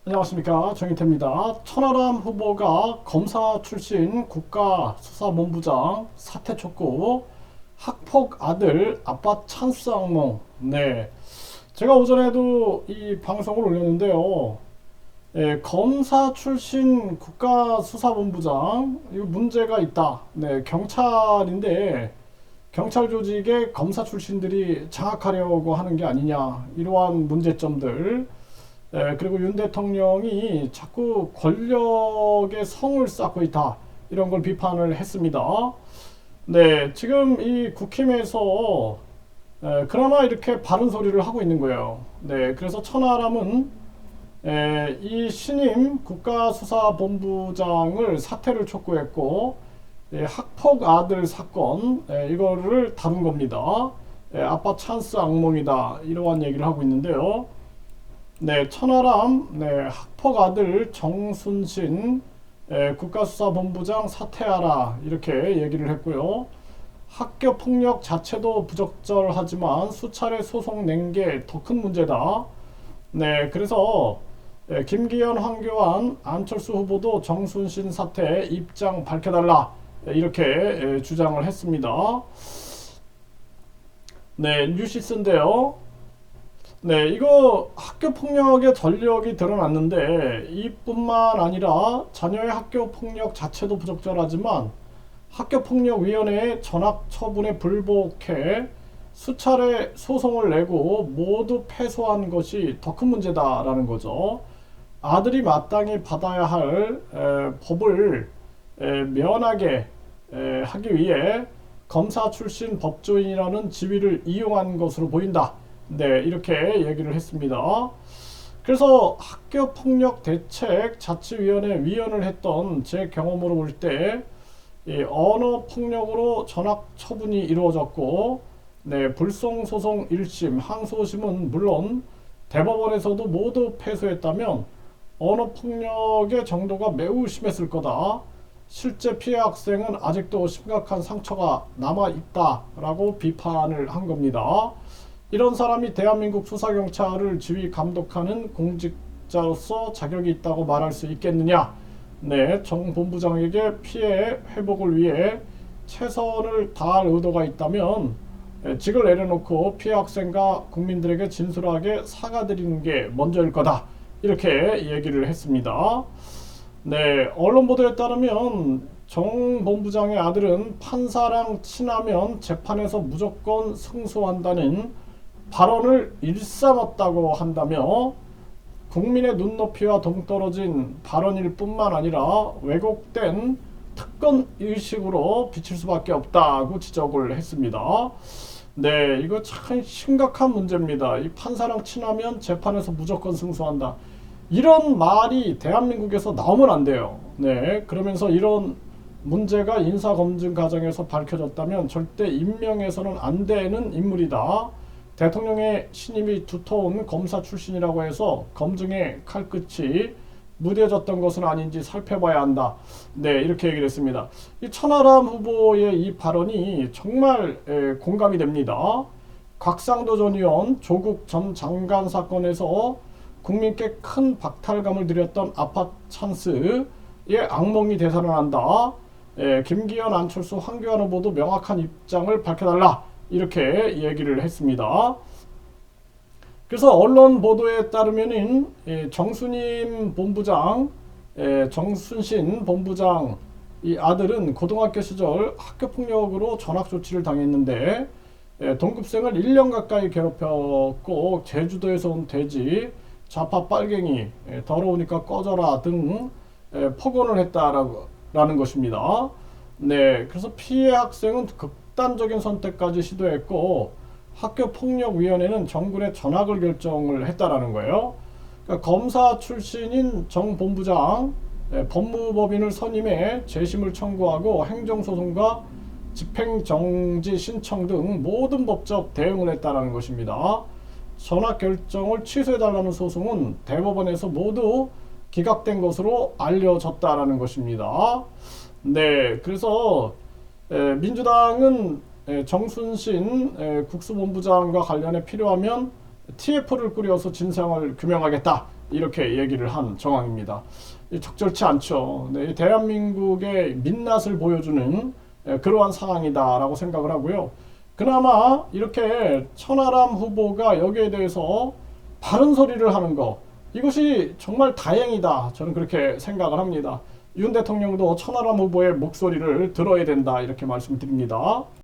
안녕하십니까, 정인태입니다. 천하람 후보가 검사 출신 국가수사본부장 사퇴 촉구, 학폭 아들 아빠 찬스 악몽. 네, 제가 오전에도 이 방송을 올렸는데요. 검사 출신 국가수사본부장, 이거 문제가 있다. 네, 경찰인데 경찰 조직에 검사 출신들이 장악하려고 하는 게 아니냐, 이러한 문제점들. 그리고 윤 대통령이 자꾸 권력의 성을 쌓고 있다, 이런 걸 비판을 했습니다. 네, 지금 이 국힘에서 그나마 이렇게 바른 소리를 하고 있는 거예요. 네, 그래서 천하람은 이 신임 국가수사본부장을 사퇴를 촉구했고, 학폭 아들 사건, 이거를 다룬 겁니다. 아빠 찬스 악몽이다, 이러한 얘기를 하고 있는데요. 네, 천하람, 네, 학폭 아들 정순신 국가수사본부장 사퇴하라, 이렇게 얘기를 했고요. 학교 폭력 자체도 부적절하지만 수차례 소송 낸 게 더 큰 문제다. 네, 그래서 김기현, 황교안, 안철수 후보도 정순신 사퇴 입장 밝혀달라, 이렇게 주장을 했습니다. 네, 뉴시스인데요. 네, 이거 학교 폭력의 전력이 드러났는데, 이뿐만 아니라 자녀의 학교 폭력 자체도 부적절하지만 학교폭력위원회의 전학 처분에 불복해 수차례 소송을 내고 모두 패소한 것이 더 큰 문제다라는 거죠. 아들이 마땅히 받아야 할 법을 면하게 하기 위해 검사 출신 법조인이라는 지위를 이용한 것으로 보인다. 네, 이렇게 얘기를 했습니다. 그래서 학교폭력대책 자치위원회 위원을 했던 제 경험으로 볼 때 언어폭력으로 전학 처분이 이루어졌고, 네, 불송소송 1심, 항소심은 물론 대법원에서도 모두 패소했다면 언어폭력의 정도가 매우 심했을 거다. 실제 피해 학생은 아직도 심각한 상처가 남아있다라고 비판을 한 겁니다. 이런 사람이 대한민국 수사경찰을 지휘 감독하는 공직자로서 자격이 있다고 말할 수 있겠느냐. 네, 정 본부장에게 피해 회복을 위해 최선을 다할 의도가 있다면 직을 내려놓고 피해 학생과 국민들에게 진솔하게 사과드리는 게 먼저일 거다, 이렇게 얘기를 했습니다. 네, 언론 보도에 따르면 정 본부장의 아들은 판사랑 친하면 재판에서 무조건 승소한다는 발언을 일삼았다고 한다며 국민의 눈높이와 동떨어진 발언일 뿐만 아니라 왜곡된 특권 의식으로 비칠 수밖에 없다고 지적을 했습니다. 네, 이거 참 심각한 문제입니다. 이 판사랑 친하면 재판에서 무조건 승소한다, 이런 말이 대한민국에서 나오면 안 돼요. 네, 그러면서 이런 문제가 인사검증 과정에서 밝혀졌다면 절대 임명해서는 안 되는 인물이다. 대통령의 신임이 두터운 검사 출신이라고 해서 검증의 칼끝이 무뎌졌던 것은 아닌지 살펴봐야 한다. 네, 이렇게 얘기를 했습니다. 이 천하람 후보의 이 발언이 정말 공감이 됩니다. 곽상도 전 의원, 조국 전 장관 사건에서 국민께 큰 박탈감을 드렸던 아빠 찬스의 악몽이 되살아난다. 김기현, 안철수, 황교안 후보도 명확한 입장을 밝혀달라, 이렇게 얘기를 했습니다. 그래서 언론 보도에 따르면은 정순임 본부장, 정순신 본부장 이 아들은 고등학교 시절 학교폭력으로 전학 조치를 당했는데 동급생을 1년 가까이 괴롭혔고, 제주도에서 온 돼지, 좌파 빨갱이, 더러우니까 꺼져라 등 폭언을 했다라는 것입니다. 네, 그래서 피해 학생은 극단적인 선택까지 시도했고, 학교폭력위원회는 정군의 전학을 결정을 했다라는 거예요. 그러니까 검사 출신인 정 본부장, 법무법인을 선임해 재심을 청구하고 행정소송과 집행정지 신청 등 모든 법적 대응을 했다라는 것입니다. 전학 결정을 취소해달라는 소송은 대법원에서 모두 기각된 것으로 알려졌다라는 것입니다. 네, 그래서 민주당은 정순신 국수본부장과 관련해 필요하면 TF를 꾸려서 진상을 규명하겠다, 이렇게 얘기를 한 정황입니다. 적절치 않죠. 네, 대한민국의 민낯을 보여주는 그러한 상황이다라고 생각을 하고요. 그나마 이렇게 천하람 후보가 여기에 대해서 바른 소리를 하는 거, 이것이 정말 다행이다. 저는 그렇게 생각을 합니다. 윤 대통령도 천하람 후보의 목소리를 들어야 된다. 이렇게 말씀드립니다.